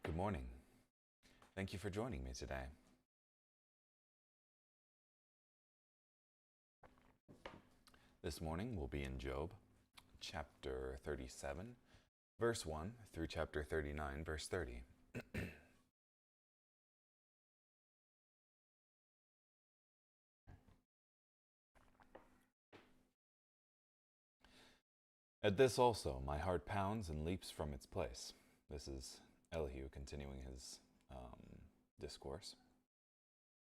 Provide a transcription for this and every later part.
Good morning. Thank you for joining me today. This morning we'll be in Job, chapter 37, verse 1 through chapter 39, verse 30. At this also my heart pounds and leaps from its place. This is Elihu continuing his discourse.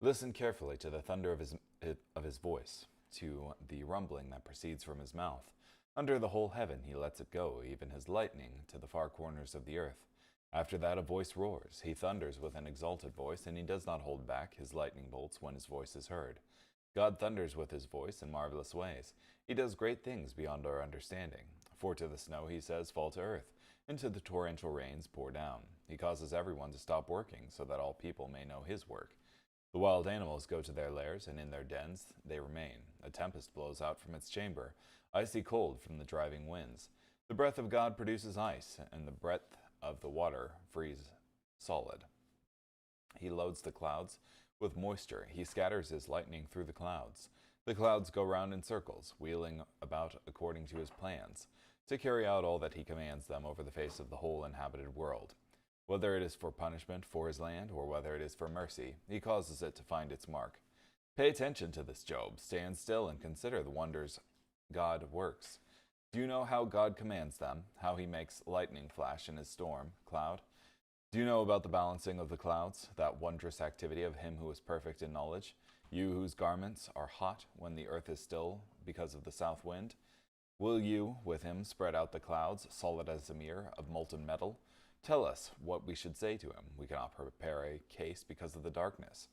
Listen carefully to the thunder of his voice, to the rumbling that proceeds from his mouth. Under the whole heaven he lets it go, even his lightning to the far corners of the earth. After that a voice roars. He thunders with an exalted voice, and he does not hold back his lightning bolts when his voice is heard. God thunders with his voice in marvelous ways. He does great things beyond our understanding. For to the snow he says, fall to earth, and to the torrential rains pour down. He causes everyone to stop working, so that all people may know his work. The wild animals go to their lairs, and in their dens they remain. A tempest blows out from its chamber, icy cold from the driving winds. The breath of God produces ice, and the breadth of the water freeze solid. He loads the clouds with moisture. He scatters his lightning through the clouds. The clouds go round in circles, wheeling about according to his plans, to carry out all that he commands them over the face of the whole inhabited world. Whether it is for punishment for his land, or whether it is for mercy, he causes it to find its mark. Pay attention to this, Job. Stand still and consider the wonders God works. Do you know how God commands them, how he makes lightning flash in his storm cloud? Do you know about the balancing of the clouds, that wondrous activity of him who is perfect in knowledge? You whose garments are hot when the earth is still because of the south wind? Will you, with him, spread out the clouds, solid as a mirror of molten metal? Tell us what we should say to him. We cannot prepare a case because of the darkness.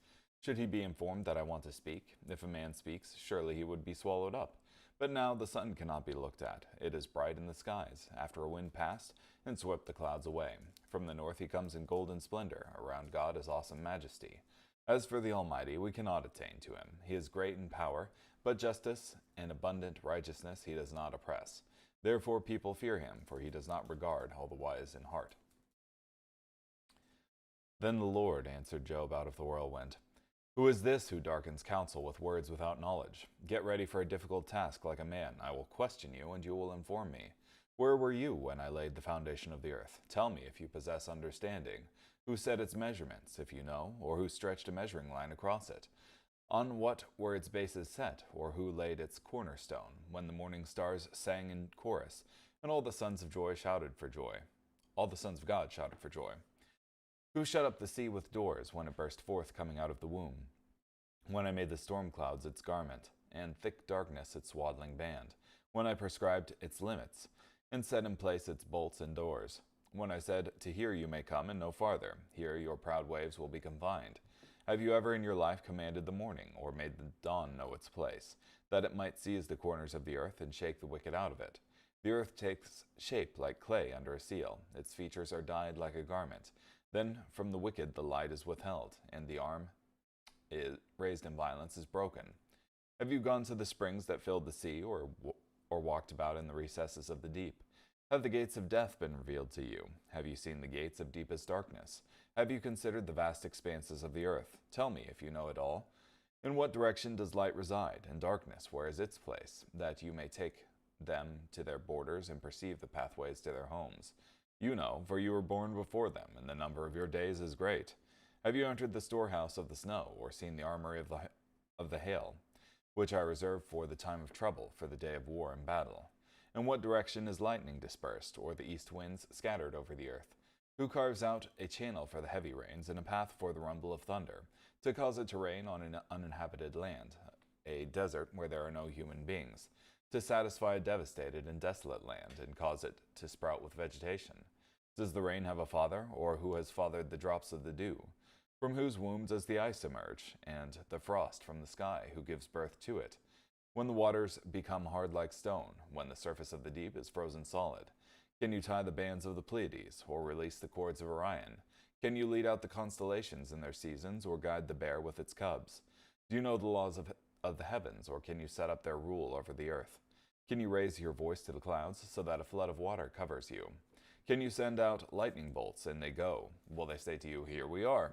Should he be informed that I want to speak? If a man speaks, surely he would be swallowed up. But now the sun cannot be looked at. It is bright in the skies, after a wind passed and swept the clouds away. From the north he comes in golden splendor. Around God is awesome majesty. As for the Almighty, we cannot attain to him. He is great in power, but justice and abundant righteousness he does not oppress. Therefore people fear him, for he does not regard all the wise in heart. Then the Lord answered Job out of the whirlwind. Who is this who darkens counsel with words without knowledge? Get ready for a difficult task like a man. I will question you, and you will inform me. Where were you when I laid the foundation of the earth? Tell me if you possess understanding. Who set its measurements, if you know, or who stretched a measuring line across it? On what were its bases set, or who laid its cornerstone, when the morning stars sang in chorus, and all the sons of joy shouted for joy? All the sons of God shouted for joy. Who shut up the sea with doors when it burst forth coming out of the womb? When I made the storm clouds its garment, and thick darkness its swaddling band, when I prescribed its limits, and set in place its bolts and doors, when I said, to here you may come and no farther, here your proud waves will be confined. Have you ever in your life commanded the morning, or made the dawn know its place, that it might seize the corners of the earth and shake the wicked out of it? The earth takes shape like clay under a seal, its features are dyed like a garment. Then from the wicked the light is withheld, and the arm raised in violence is broken. Have you gone to the springs that filled the sea, or walked about in the recesses of the deep? Have the gates of death been revealed to you? Have you seen the gates of deepest darkness? Have you considered the vast expanses of the earth? Tell me if you know it all. In what direction does light reside, and darkness, where is its place, that you may take them to their borders and perceive the pathways to their homes? You know, for you were born before them, and the number of your days is great. Have you entered the storehouse of the snow, or seen the armory of the hail, which I reserve for the time of trouble, for the day of war and battle? In what direction is lightning dispersed, or the east winds scattered over the earth? Who carves out a channel for the heavy rains, and a path for the rumble of thunder, to cause it to rain on an uninhabited land, a desert where there are no human beings, to satisfy a devastated and desolate land, and cause it to sprout with vegetation? Does the rain have a father, or who has fathered the drops of the dew? From whose womb does the ice emerge, and the frost from the sky, who gives birth to it? When the waters become hard like stone, when the surface of the deep is frozen solid, can you tie the bands of the Pleiades, or release the cords of Orion? Can you lead out the constellations in their seasons, or guide the bear with its cubs? Do you know the laws of the heavens, or can you set up their rule over the earth? Can you raise your voice to the clouds, so that a flood of water covers you? Can you send out lightning bolts, and they go? Will they say to you, Here we are?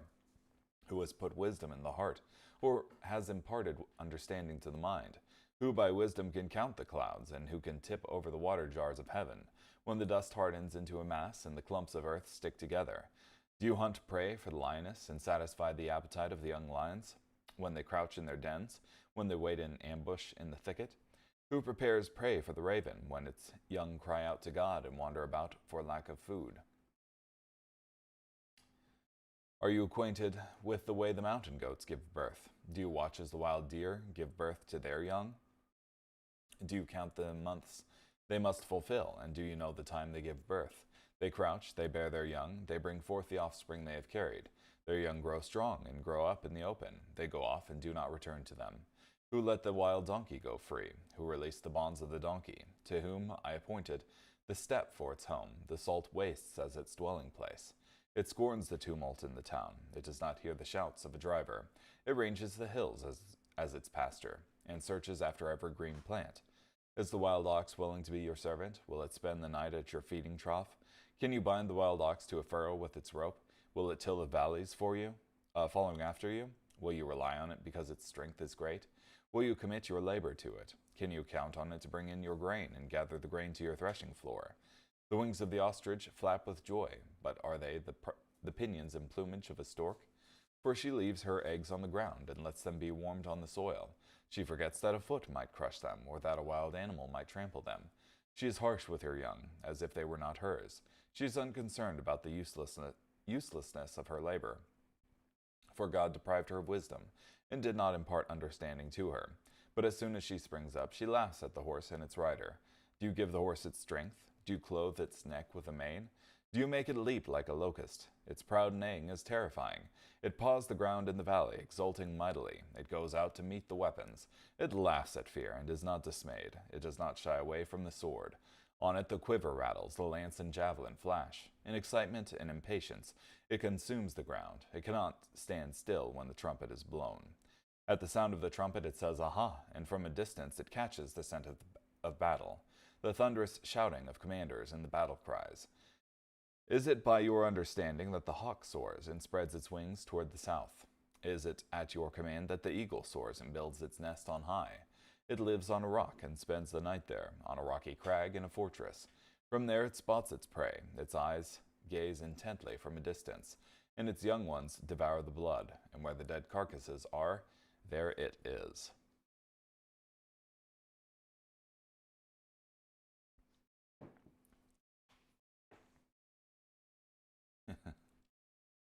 Who has put wisdom in the heart, or has imparted understanding to the mind? Who by wisdom can count the clouds, and who can tip over the water jars of heaven, when the dust hardens into a mass, and the clumps of earth stick together? Do you hunt prey for the lioness, and satisfy the appetite of the young lions, when they crouch in their dens, when they wait in ambush in the thicket? Who prepares prey for the raven, when its young cry out to God and wander about for lack of food? Are you acquainted with the way the mountain goats give birth? Do you watch as the wild deer give birth to their young? Do you count the months they must fulfill, and do you know the time they give birth? They crouch, they bear their young, they bring forth the offspring they have carried. Their young grow strong and grow up in the open. They go off and do not return to them. Who let the wild donkey go free? Who released the bonds of the donkey? To whom I appointed the steppe for its home, the salt wastes as its dwelling place. It scorns the tumult in the town. It does not hear the shouts of a driver. It ranges the hills as its pasture, and searches after every green plant. Is the wild ox willing to be your servant? Will it spend the night at your feeding trough? Can you bind the wild ox to a furrow with its rope? Will it till the valleys for you, following after you? Will you rely on it because its strength is great? Will you commit your labor to it? Can you count on it to bring in your grain and gather the grain to your threshing floor? The wings of the ostrich flap with joy, but are they the pinions and plumage of a stork? For she leaves her eggs on the ground and lets them be warmed on the soil. She forgets that a foot might crush them, or that a wild animal might trample them. She is harsh with her young, as if they were not hers. She is unconcerned about the uselessness of her labor. For God deprived her of wisdom, and did not impart understanding to her. But as soon as she springs up, she laughs at the horse and its rider. Do you give the horse its strength? Do you clothe its neck with a mane? Do you make it leap like a locust? Its proud neighing is terrifying. It paws the ground in the valley, exulting mightily. It goes out to meet the weapons. It laughs at fear and is not dismayed. It does not shy away from the sword. On it the quiver rattles, the lance and javelin flash. In excitement and impatience, it consumes the ground. It cannot stand still when the trumpet is blown. At the sound of the trumpet it says, Aha! And from a distance it catches the scent of battle, the thunderous shouting of commanders and the battle cries. Is it by your understanding that the hawk soars and spreads its wings toward the south? Is it at your command that the eagle soars and builds its nest on high? It lives on a rock and spends the night there, on a rocky crag in a fortress. From there it spots its prey. Its eyes gaze intently from a distance, and its young ones devour the blood, and where the dead carcasses are, there it is.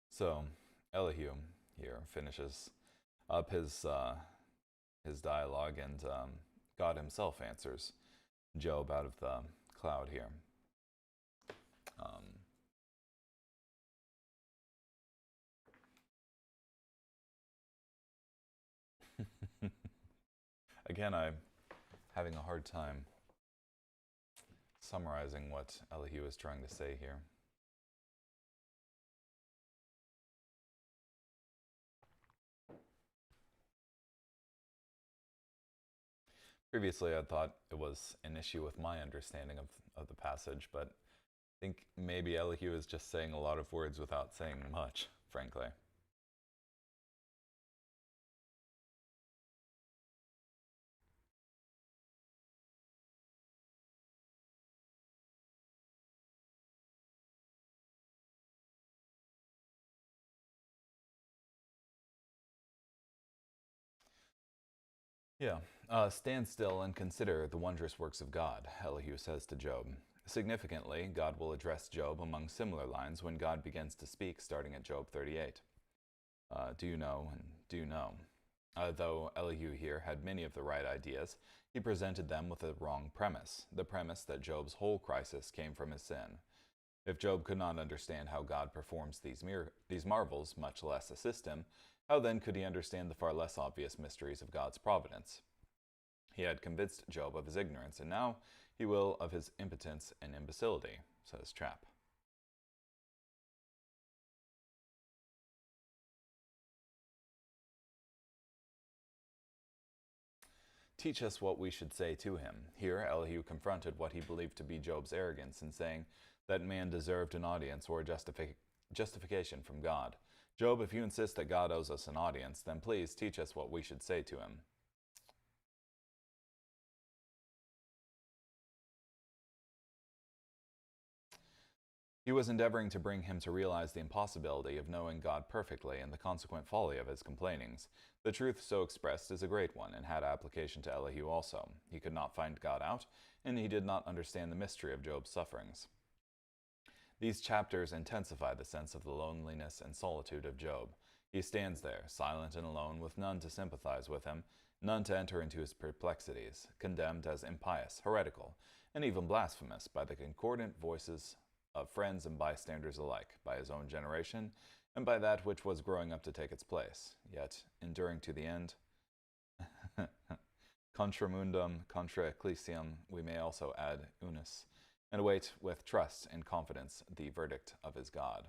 So, Elihu here finishes up his dialogue, and God himself answers Job out of the cloud here. Again, I'm having a hard time summarizing what Elihu is trying to say here. Previously, I thought it was an issue with my understanding of the passage, but I think maybe Elihu is just saying a lot of words without saying much, frankly. Yeah. Stand still and consider the wondrous works of God, Elihu says to Job. Significantly, God will address Job among similar lines when God begins to speak, starting at Job 38. Do you know, and do you know? Though Elihu here had many of the right ideas, he presented them with a wrong premise, the premise that Job's whole crisis came from his sin. If Job could not understand how God performs these marvels, much less assist him, how then could he understand the far less obvious mysteries of God's providence? He had convinced Job of his ignorance, and now he will of his impotence and imbecility, says Trapp. Teach us what we should say to him. Here Elihu confronted what he believed to be Job's arrogance in saying that man deserved an audience or a justification from God. Job, if you insist that God owes us an audience, then please teach us what we should say to him. He was endeavoring to bring him to realize the impossibility of knowing God perfectly and the consequent folly of his complainings. The truth so expressed is a great one, and had application to Elihu also. He could not find God out, and he did not understand the mystery of Job's sufferings. These chapters intensify the sense of the loneliness and solitude of Job. He stands there, silent and alone, with none to sympathize with him, none to enter into his perplexities, condemned as impious, heretical, and even blasphemous by the concordant voices of friends and bystanders alike, by his own generation, and by that which was growing up to take its place, yet enduring to the end. Contra mundum, contra ecclesiam, we may also add unus, and await with trust and confidence the verdict of his God.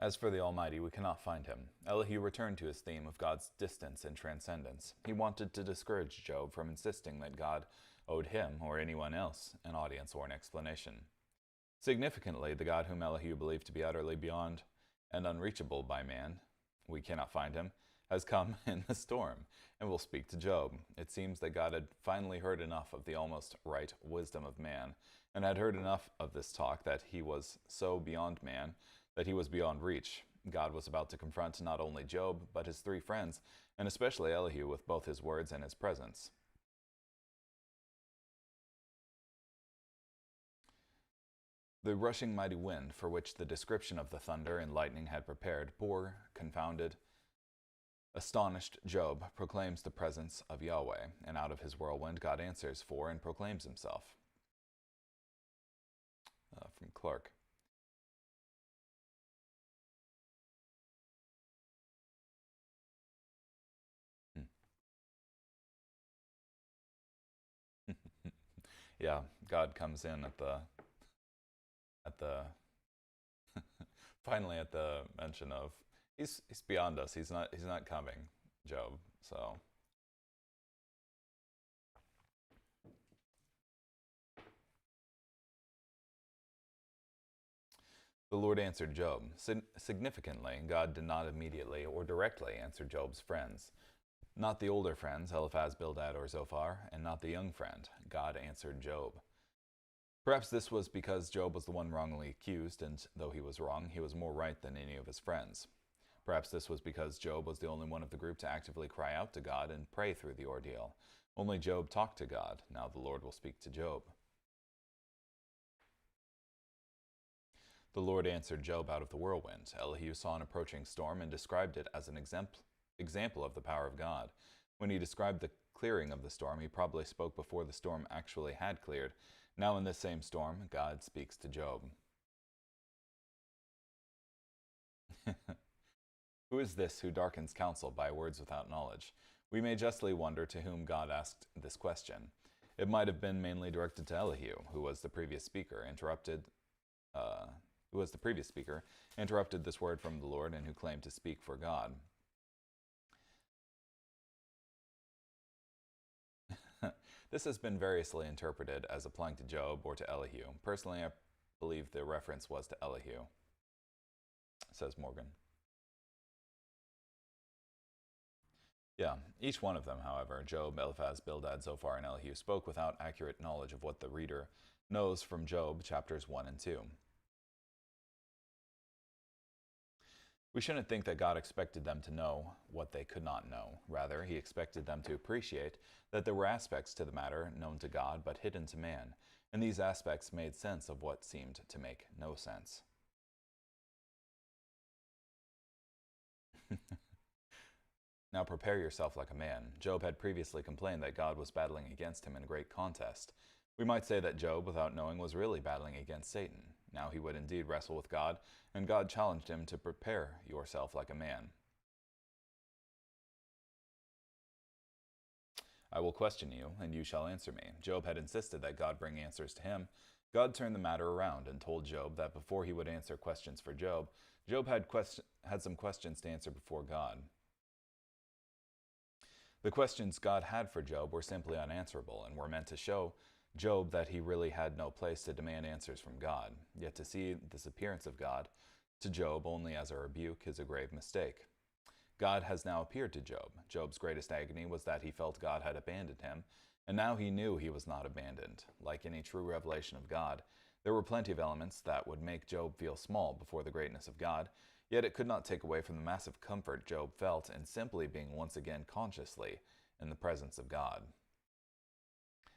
As for the Almighty, we cannot find him. Elihu returned to his theme of God's distance and transcendence. He wanted to discourage Job from insisting that God owed him, or anyone else, an audience or an explanation. Significantly, the God whom Elihu believed to be utterly beyond and unreachable by man, we cannot find him, has come in the storm, and will speak to Job. It seems that God had finally heard enough of the almost right wisdom of man, and had heard enough of this talk that he was so beyond man, that he was beyond reach. God was about to confront not only Job, but his three friends, and especially Elihu, with both his words and his presence. The rushing mighty wind, for which the description of the thunder and lightning had prepared, poor, confounded, astonished Job proclaims the presence of Yahweh, and out of his whirlwind God answers for and proclaims himself. From Clark. Yeah, God comes in at the finally at the mention of he's beyond us. He's not coming, Job. So the Lord answered Job. Significantly, God did not immediately or directly answer Job's friends. Not the older friends, Eliphaz, Bildad, or Zophar, and not the young friend. God answered Job. Perhaps this was because Job was the one wrongly accused, and though he was wrong, he was more right than any of his friends. Perhaps this was because Job was the only one of the group to actively cry out to God and pray through the ordeal. Only Job talked to God. Now the Lord will speak to Job. The Lord answered Job out of the whirlwind. Elihu saw an approaching storm and described it as an example of the power of God. When he described the clearing of the storm, he probably spoke before the storm actually had cleared. Now in this same storm, God speaks to Job. Who is this who darkens counsel by words without knowledge? We may justly wonder to whom God asked this question. It might have been mainly directed to Elihu, who was the previous speaker, interrupted this word from the Lord, and who claimed to speak for God. This has been variously interpreted as applying to Job or to Elihu. Personally, I believe the reference was to Elihu, says Morgan. Yeah, each one of them, however, Job, Eliphaz, Bildad, Zophar, and Elihu, spoke without accurate knowledge of what the reader knows from Job chapters 1 and 2. We shouldn't think that God expected them to know what they could not know. Rather, he expected them to appreciate that there were aspects to the matter known to God but hidden to man, and these aspects made sense of what seemed to make no sense. Now prepare yourself like a man. Job had previously complained that God was battling against him in a great contest. We might say that Job, without knowing, was really battling against Satan. Now he would indeed wrestle with God, and God challenged him to prepare yourself like a man. I will question you, and you shall answer me. Job had insisted that God bring answers to him. God turned the matter around and told Job that before he would answer questions for Job, Job had some questions to answer before God. The questions God had for Job were simply unanswerable and were meant to show Job that he really had no place to demand answers from God. Yet to see this appearance of God to Job only as a rebuke is a grave mistake. God has now appeared to Job. Job's greatest agony was that he felt God had abandoned him, and now he knew he was not abandoned. Like any true revelation of God, there were plenty of elements that would make Job feel small before the greatness of God, yet it could not take away from the massive comfort Job felt in simply being once again consciously in the presence of God.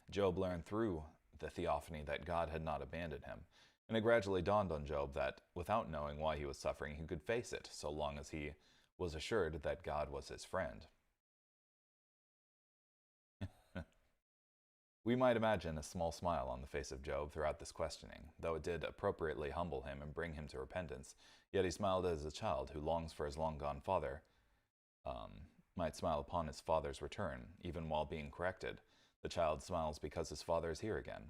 Job learned through the theophany that God had not abandoned him, and it gradually dawned on Job that, without knowing why he was suffering, he could face it so long as he was assured that God was his friend. We might imagine a small smile on the face of Job throughout this questioning, though it did appropriately humble him and bring him to repentance. Yet he smiled as a child who longs for his long-gone father might smile upon his father's return, even while being corrected. The child smiles because his father is here again.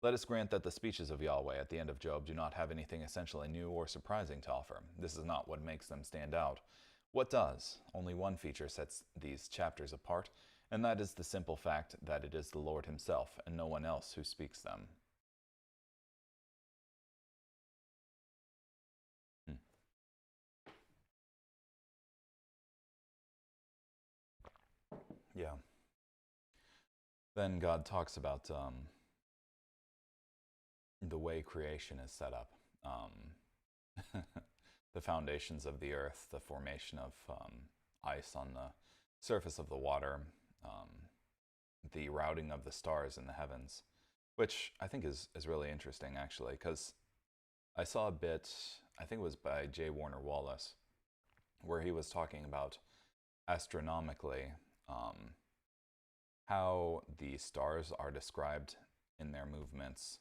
Let us grant that the speeches of Yahweh at the end of Job do not have anything essentially new or surprising to offer. This is not what makes them stand out. What does? Only one feature sets these chapters apart, and that is the simple fact that it is the Lord himself and no one else who speaks them. Yeah. Then God talks about the way creation is set up. The foundations of the earth, the formation of ice on the surface of the water, the routing of the stars in the heavens, which I think is really interesting, actually, because I saw a bit, I think it was by J. Warner Wallace, where he was talking about astronomically how the stars are described in their movements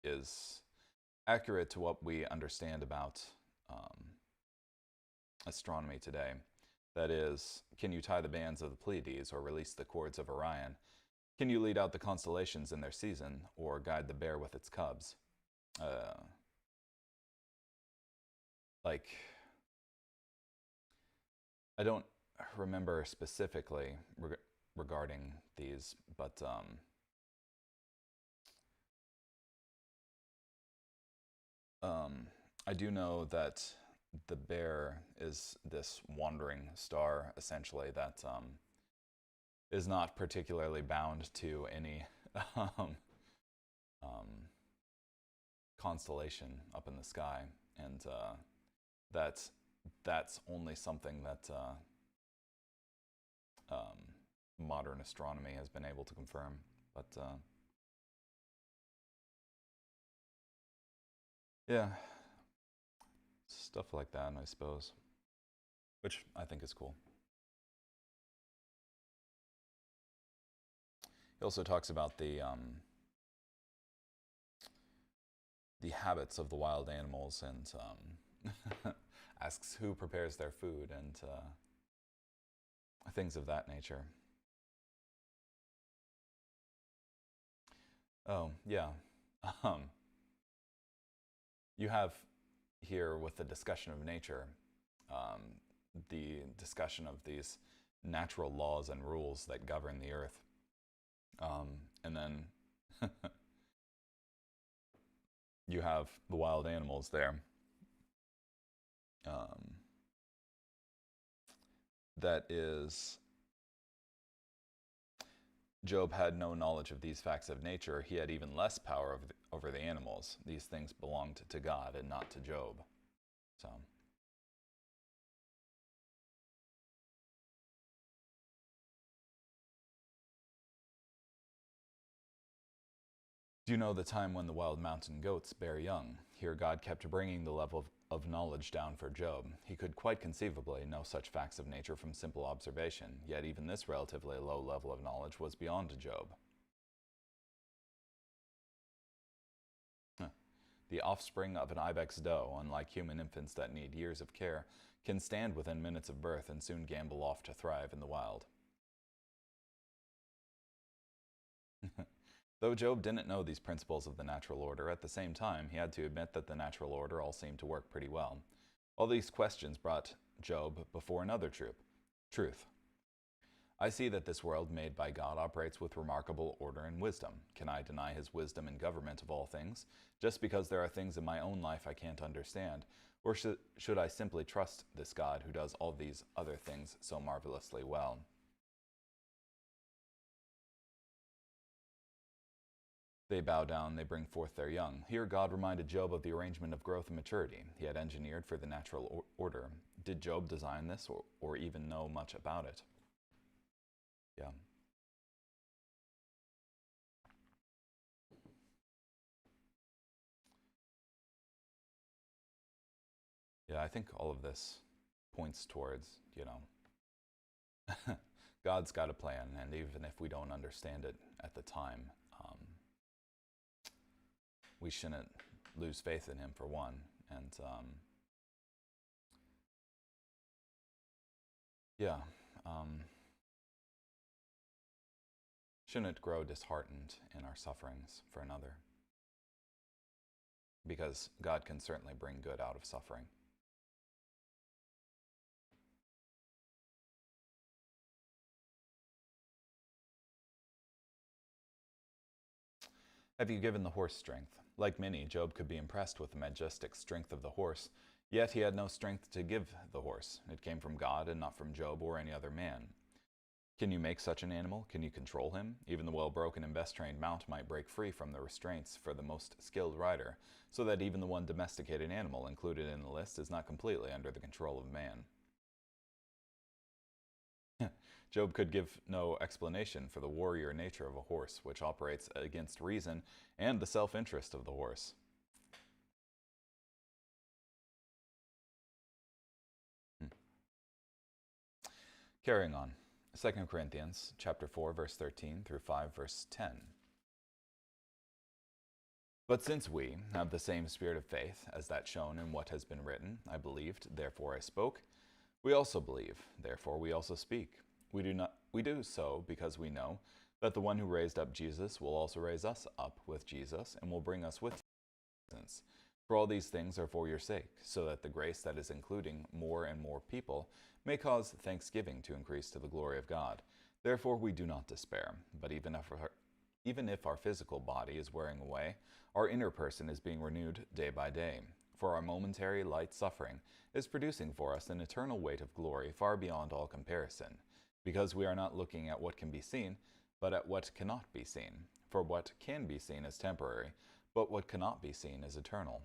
is accurate to what we understand about astronomy today. That is, can you tie the bands of the Pleiades or release the cords of Orion? Can you lead out the constellations in their season or guide the bear with its cubs? I don't remember specifically regarding these, but I do know that the bear is this wandering star, essentially, that is not particularly bound to any constellation up in the sky, and that's only something that modern astronomy has been able to confirm. But yeah, stuff like that, I suppose, which I think is cool. He also talks about the habits of the wild animals and asks who prepares their food and things of that nature. Oh, yeah. You have here with the discussion of nature, the discussion of these natural laws and rules that govern the earth. And then you have the wild animals there. That is, Job had no knowledge of these facts of nature. He had even less power over the animals. These things belonged to God and not to Job. So, do you know the time when the wild mountain goats bear young? Here God kept bringing the level of knowledge down for Job. He could quite conceivably know such facts of nature from simple observation, yet even this relatively low level of knowledge was beyond Job. The offspring of an ibex doe, unlike human infants that need years of care, can stand within minutes of birth and soon gambol off to thrive in the wild. Though Job didn't know these principles of the natural order, at the same time, he had to admit that the natural order all seemed to work pretty well. All these questions brought Job before another truth. I see that this world made by God operates with remarkable order and wisdom. Can I deny his wisdom and government of all things, just because there are things in my own life I can't understand? Or should I simply trust this God who does all these other things so marvelously well? They bow down, they bring forth their young. Here God reminded Job of the arrangement of growth and maturity he had engineered for the natural order. Did Job design this or even know much about it? Yeah. Yeah, I think all of this points towards, God's got a plan, and even if we don't understand it at the time, we shouldn't lose faith in him, for one. And shouldn't grow disheartened in our sufferings, for another, because God can certainly bring good out of suffering. Have you given the horse strength? Like many, Job could be impressed with the majestic strength of the horse, yet he had no strength to give the horse. It came from God and not from Job or any other man. Can you make such an animal? Can you control him? Even the well-broken and best-trained mount might break free from the restraints for the most skilled rider, so that even the one domesticated animal included in the list is not completely under the control of man. Job could give no explanation for the warrior nature of a horse, which operates against reason and the self-interest of the horse. Carrying on. 2 Corinthians chapter 4, verse 13 through 5, verse 10. But since we have the same spirit of faith as that shown in what has been written, I believed, therefore I spoke, we also believe, therefore we also speak. We do so because we know that the one who raised up Jesus will also raise us up with Jesus and will bring us with him. For all these things are for your sake, so that the grace that is including more and more people may cause thanksgiving to increase to the glory of God. Therefore we do not despair, but even if our physical body is wearing away, our inner person is being renewed day by day. For our momentary light suffering is producing for us an eternal weight of glory far beyond all comparison, because we are not looking at what can be seen, but at what cannot be seen. For what can be seen is temporary, but what cannot be seen is eternal.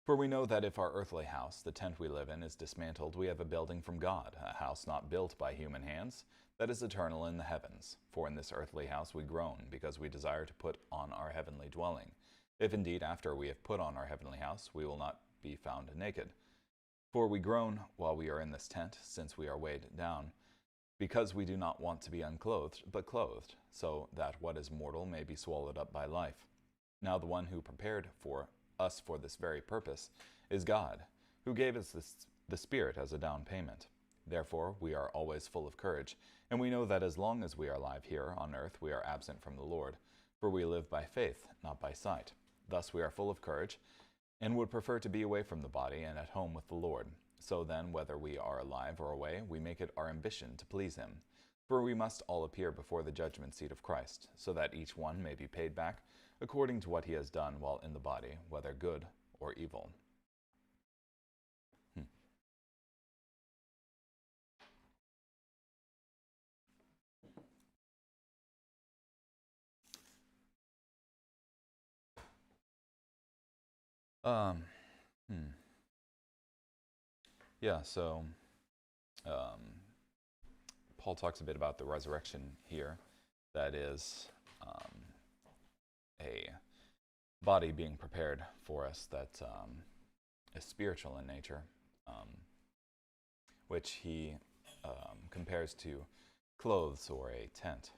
For we know that if our earthly house, the tent we live in, is dismantled, we have a building from God, a house not built by human hands, that is eternal in the heavens. For in this earthly house we groan, because we desire to put on our heavenly dwelling. If indeed after we have put on our heavenly house, we will not be found naked. For we groan while we are in this tent, since we are weighed down, because we do not want to be unclothed, but clothed, so that what is mortal may be swallowed up by life. Now the one who prepared for us for this very purpose is God, who gave us the Spirit as a down payment. Therefore we are always full of courage, and we know that as long as we are alive here on earth, we are absent from the Lord, for we live by faith, not by sight. Thus we are full of courage, and would prefer to be away from the body and at home with the Lord. So then, whether we are alive or away, we make it our ambition to please him. For we must all appear before the judgment seat of Christ, so that each one may be paid back according to what he has done while in the body, whether good or evil. Yeah, so Paul talks a bit about the resurrection here. That is a body being prepared for us that is spiritual in nature, which he compares to clothes or a tent.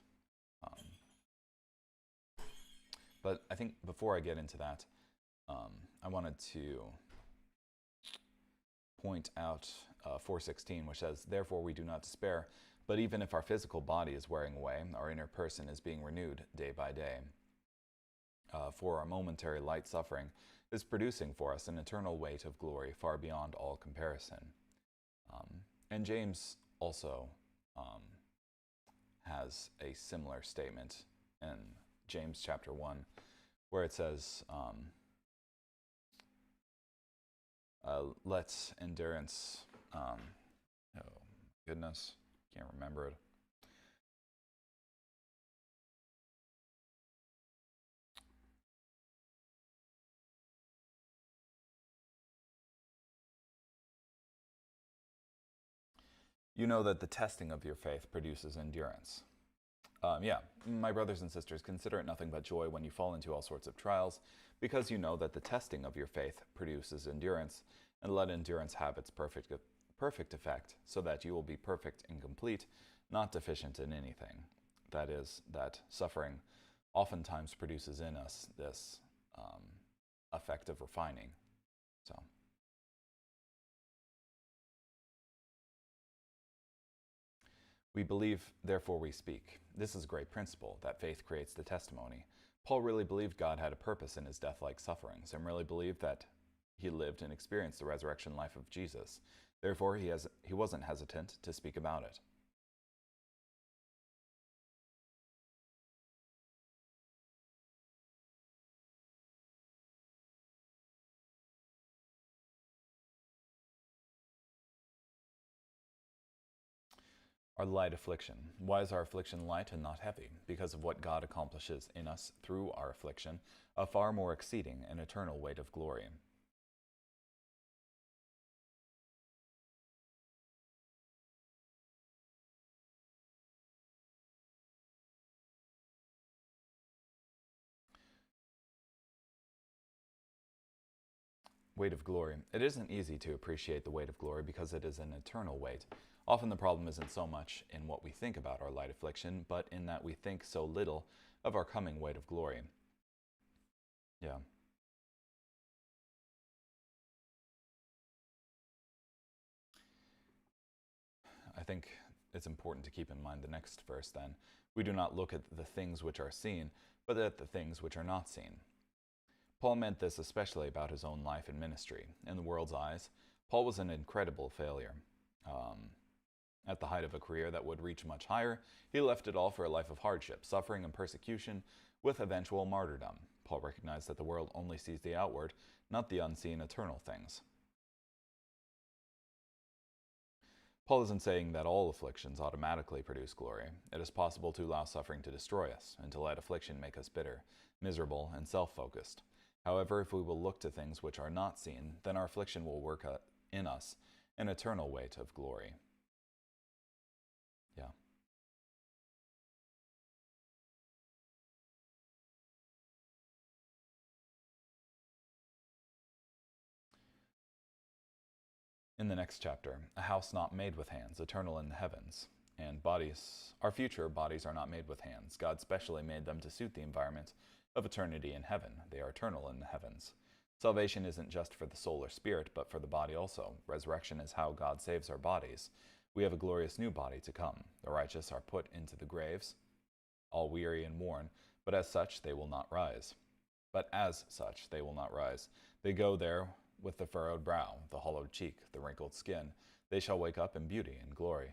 But I think before I get into that, I wanted to point out 4:16, which says, "Therefore we do not despair, But even if our physical body is wearing away, our inner person is being renewed day by day. For our momentary light suffering is producing for us an eternal weight of glory far beyond all comparison. And James also has a similar statement in James chapter 1, where it says, let endurance, oh goodness, can't remember it. You know that the testing of your faith produces endurance. My brothers and sisters, consider it nothing but joy when you fall into all sorts of trials, because you know that the testing of your faith produces endurance, and let endurance have its perfect effect, so that you will be perfect and complete, not deficient in anything. That is, that suffering oftentimes produces in us this effect of refining. So. We believe, therefore we speak. This is a great principle, that faith creates the testimony. Paul really believed God had a purpose in his death-like sufferings, and really believed that he lived and experienced the resurrection life of Jesus. Therefore, he wasn't hesitant to speak about it. Our light affliction. Why is our affliction light and not heavy? Because of what God accomplishes in us through our affliction, a far more exceeding and eternal weight of glory. Weight of glory. It isn't easy to appreciate the weight of glory because it is an eternal weight. Often the problem isn't so much in what we think about our light affliction, but in that we think so little of our coming weight of glory. Yeah. I think it's important to keep in mind the next verse then. We do not look at the things which are seen, but at the things which are not seen. Paul meant this especially about his own life and ministry. In the world's eyes, Paul was an incredible failure. At the height of a career that would reach much higher, he left it all for a life of hardship, suffering, and persecution, with eventual martyrdom. Paul recognized that the world only sees the outward, not the unseen eternal things. Paul isn't saying that all afflictions automatically produce glory. It is possible to allow suffering to destroy us, and to let affliction make us bitter, miserable, and self-focused. However, if we will look to things which are not seen, then our affliction will work in us an eternal weight of glory. Yeah. In the next chapter, a house not made with hands, eternal in the heavens. And bodies, our future bodies are not made with hands. God specially made them to suit the environment of eternity in heaven. They are eternal in the heavens. Salvation isn't just for the soul or spirit, but for the body also. Resurrection is how God saves our bodies. We have a glorious new body to come. The righteous are put into the graves, all weary and worn, but as such they will not rise. They go there with the furrowed brow, the hollowed cheek, the wrinkled skin. They shall wake up in beauty and glory.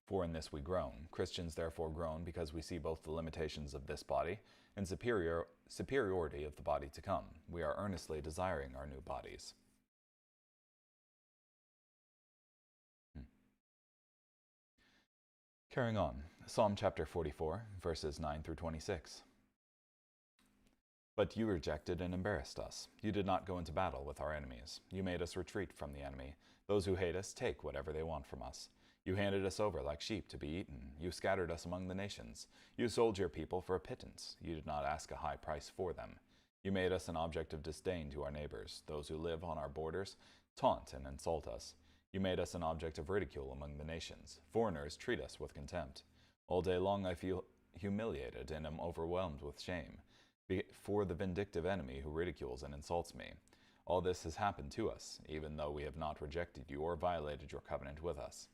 For in this we groan. Christians therefore groan because we see both the limitations of this body and superiority of the body to come. We are earnestly desiring our new bodies. Carrying on, Psalm chapter 44, verses 9 through 26. But you rejected and embarrassed us. You did not go into battle with our enemies. You made us retreat from the enemy. Those who hate us take whatever they want from us. You handed us over like sheep to be eaten. You scattered us among the nations. You sold your people for a pittance. You did not ask a high price for them. You made us an object of disdain to our neighbors. Those who live on our borders taunt and insult us. You made us an object of ridicule among the nations. Foreigners treat us with contempt. All day long I feel humiliated and am overwhelmed with shame, for the vindictive enemy who ridicules and insults me. All this has happened to us, even though we have not rejected you or violated your covenant with us.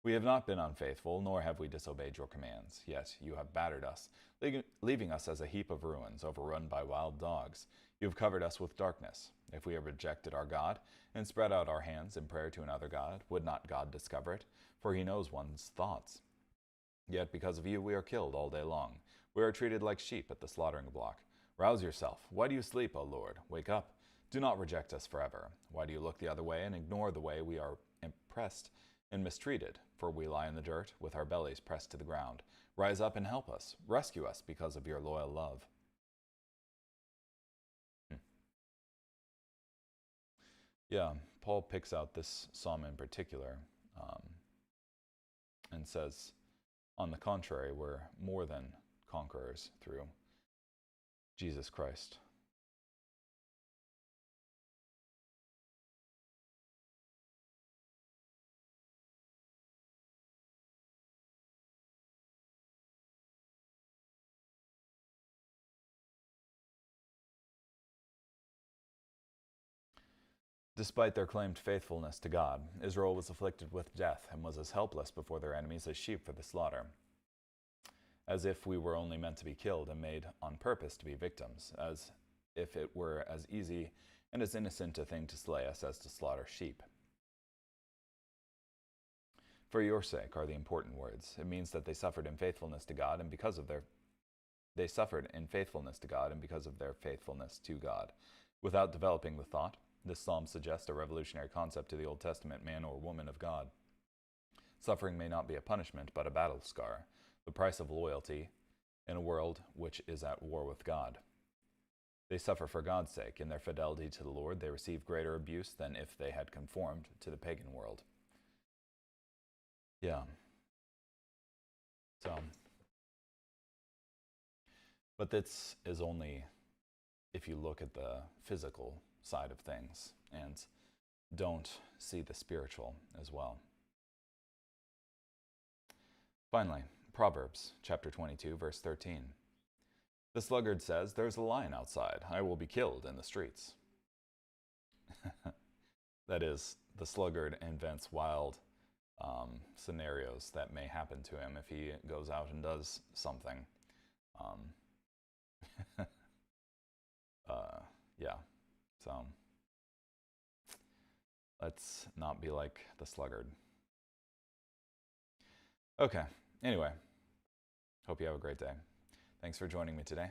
We have not been unfaithful, nor have we disobeyed your commands. Yet you have battered us, leaving us as a heap of ruins, overrun by wild dogs. You have covered us with darkness. If we have rejected our God and spread out our hands in prayer to another God, would not God discover it? For he knows one's thoughts. Yet because of you we are killed all day long. We are treated like sheep at the slaughtering block. Rouse yourself. Why do you sleep, O Lord? Wake up. Do not reject us forever. Why do you look the other way and ignore the way we are oppressed and mistreated? For we lie in the dirt, with our bellies pressed to the ground. Rise up and help us. Rescue us because of your loyal love. Yeah, Paul picks out this psalm in particular and says, on the contrary, we're more than conquerors through Jesus Christ. Despite their claimed faithfulness to God, Israel was afflicted with death and was as helpless before their enemies as sheep for the slaughter. As if we were only meant to be killed and made on purpose to be victims, as if it were as easy and as innocent a thing to slay us as to slaughter sheep. For your sake are the important words. It means that they suffered in faithfulness to God, and because of their faithfulness to God. Without developing the thought, this psalm suggests a revolutionary concept to the Old Testament man or woman of God. Suffering may not be a punishment, but a battle scar, the price of loyalty in a world which is at war with God. They suffer for God's sake. In their fidelity to the Lord, they receive greater abuse than if they had conformed to the pagan world. Yeah. So, but this is only if you look at the physical side of things and don't see the spiritual as well. Finally, Proverbs chapter 22, verse 13. The sluggard says, "There's a lion outside. I will be killed in the streets." That is, the sluggard invents wild scenarios that may happen to him if he goes out and does something. Yeah, so let's not be like the sluggard. Okay, anyway, hope you have a great day. Thanks for joining me today.